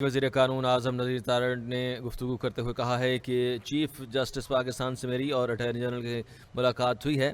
वज़ीर क़ानून आज़म नज़ीर तारड़ ने गुफ्तगू करते हुए कहा है कि चीफ जस्टिस पाकिस्तान से मेरी और अटॉर्नी जनरल की मुलाकात हुई है।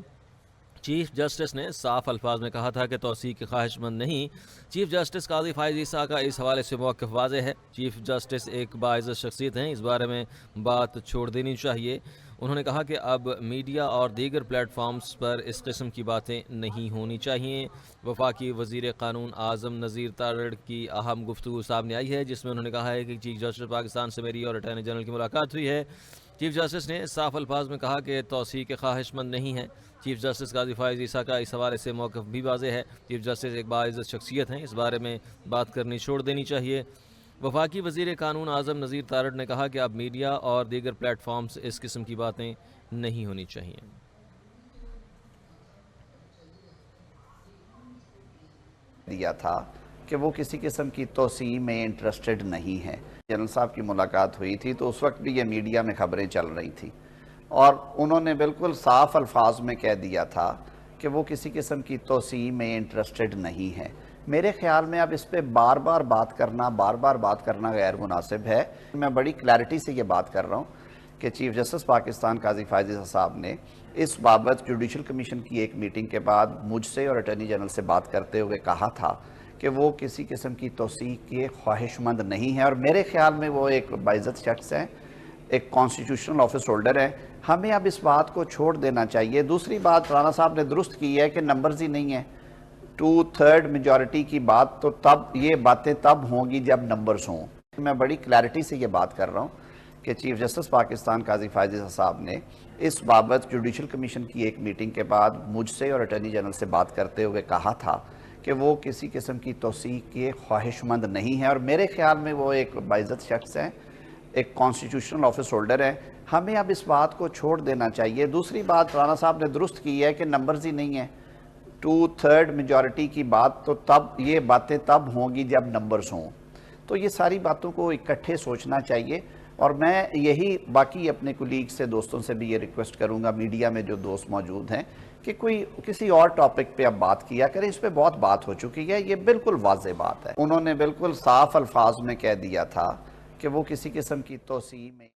चीफ जस्टिस ने साफ अल्फाज में कहा था कि तौसीक़ की ख्वाहिशमंद नहीं। चीफ जस्टिस काज़ी फ़ाइज़ ईसा का इस हवाले से मौक़िफ़ वाज़ेह है। चीफ जस्टिस एक बाइज़्ज़त शख्सियत हैं, इस बारे में बात छोड़ देनी चाहिए। उन्होंने कहा कि अब मीडिया और दीगर प्लेटफार्म्स पर इस किस्म की बातें नहीं होनी चाहिए। वफाकी वज़ीर क़ानून आज़म नज़ीर तारड़ की अहम गुफ्तगू सामने आई है, जिसमें उन्होंने कहा है कि चीफ जस्टिस पाकिस्तान से मेरी और अटॉर्नी जनरल की मुलाकात हुई है। चीफ जस्टिस ने साफ अल्फाज में कहा कि तौसीक़ के ख्वाहिशमंद नहीं है। चीफ जस्टिस काज़ी फ़ाइज़ ईसा का इस हवाले से मौक़िफ़ भी वाज़ेह है। चीफ जस्टिस एक बाइज़्ज़त शख्सियत हैं, इस बारे में बात करनी छोड़ देनी चाहिए। वफाकी वज़ीर क़ानून आज़म नज़ीर तारड़ ने कहा कि अब मीडिया और दीगर प्लेटफार्म्स इस किस्म की बातें नहीं होनी चाहिए। दिया था कि वो किसी किस्म की तोसी में इंटरेस्टेड नहीं है। जनरल साहब की मुलाकात हुई थी तो उस वक्त भी ये मीडिया में खबरें चल रही थी और उन्होंने बिल्कुल साफ अल्फाज में कह दिया था कि वो किसी किस्म की तोसी में इंटरेस्टेड नहीं है। मेरे ख्याल में अब इस पे बार बार बात करना गैर मुनासिब है। मैं बड़ी क्लैरिटी से ये बात कर रहा हूँ कि चीफ जस्टिस पाकिस्तान काज़ी फ़ाइज़ ईसा साहब ने इस बाबत जुडिशल कमीशन की एक मीटिंग के बाद मुझसे और अटॉर्नी जनरल से बात करते हुए कहा था कि वो किसी किस्म की तौसीक़ के ख्वाहिशमंद नहीं है और मेरे ख्याल में वो एक बाइज़्ज़त शख्स है, एक कॉन्स्टिट्यूशनल ऑफिस होल्डर है। हमें अब इस बात को छोड़ देना चाहिए। दूसरी बात राना साहब ने दुरुस्त की है कि नंबर्स ही नहीं है। 2/3 मेजॉरिटी की बात तो तब ये बातें तब होंगी जब नंबर्स हों। मैं बड़ी क्लैरिटी से ये बात कर रहा हूँ कि चीफ जस्टिस पाकिस्तान काज़ी फ़ाइज़ ईसा साहब ने इस बाबत जुडिशल कमीशन की एक मीटिंग के बाद मुझसे और अटॉर्नी जनरल से बात करते हुए कहा था कि वो किसी किस्म की तौसीक़ के ख्वाहिशमंद नहीं है और मेरे ख्याल में वो एक बाइज़्ज़त शख्स है, एक कॉन्स्टिट्यूशनल ऑफिस होल्डर है। हमें अब इस बात को छोड़ देना चाहिए। दूसरी बात राना साहब ने दुरुस्त की है कि नंबर्स ही नहीं है। 2/3 मेजॉरिटी की बात तो तब ये बातें तब होंगी जब नंबर्स हों। तो ये सारी बातों को इकट्ठे सोचना चाहिए और मैं यही बाकी अपने कुलीग से, दोस्तों से भी ये रिक्वेस्ट करूंगा, मीडिया में जो दोस्त मौजूद हैं, कि कोई किसी और टॉपिक पे अब बात किया करें। इस पे बहुत बात हो चुकी है, ये बिल्कुल वाज़ेह बात है। उन्होंने बिल्कुल साफ अल्फाज में कह दिया था कि वो किसी किस्म की तौसीक़ में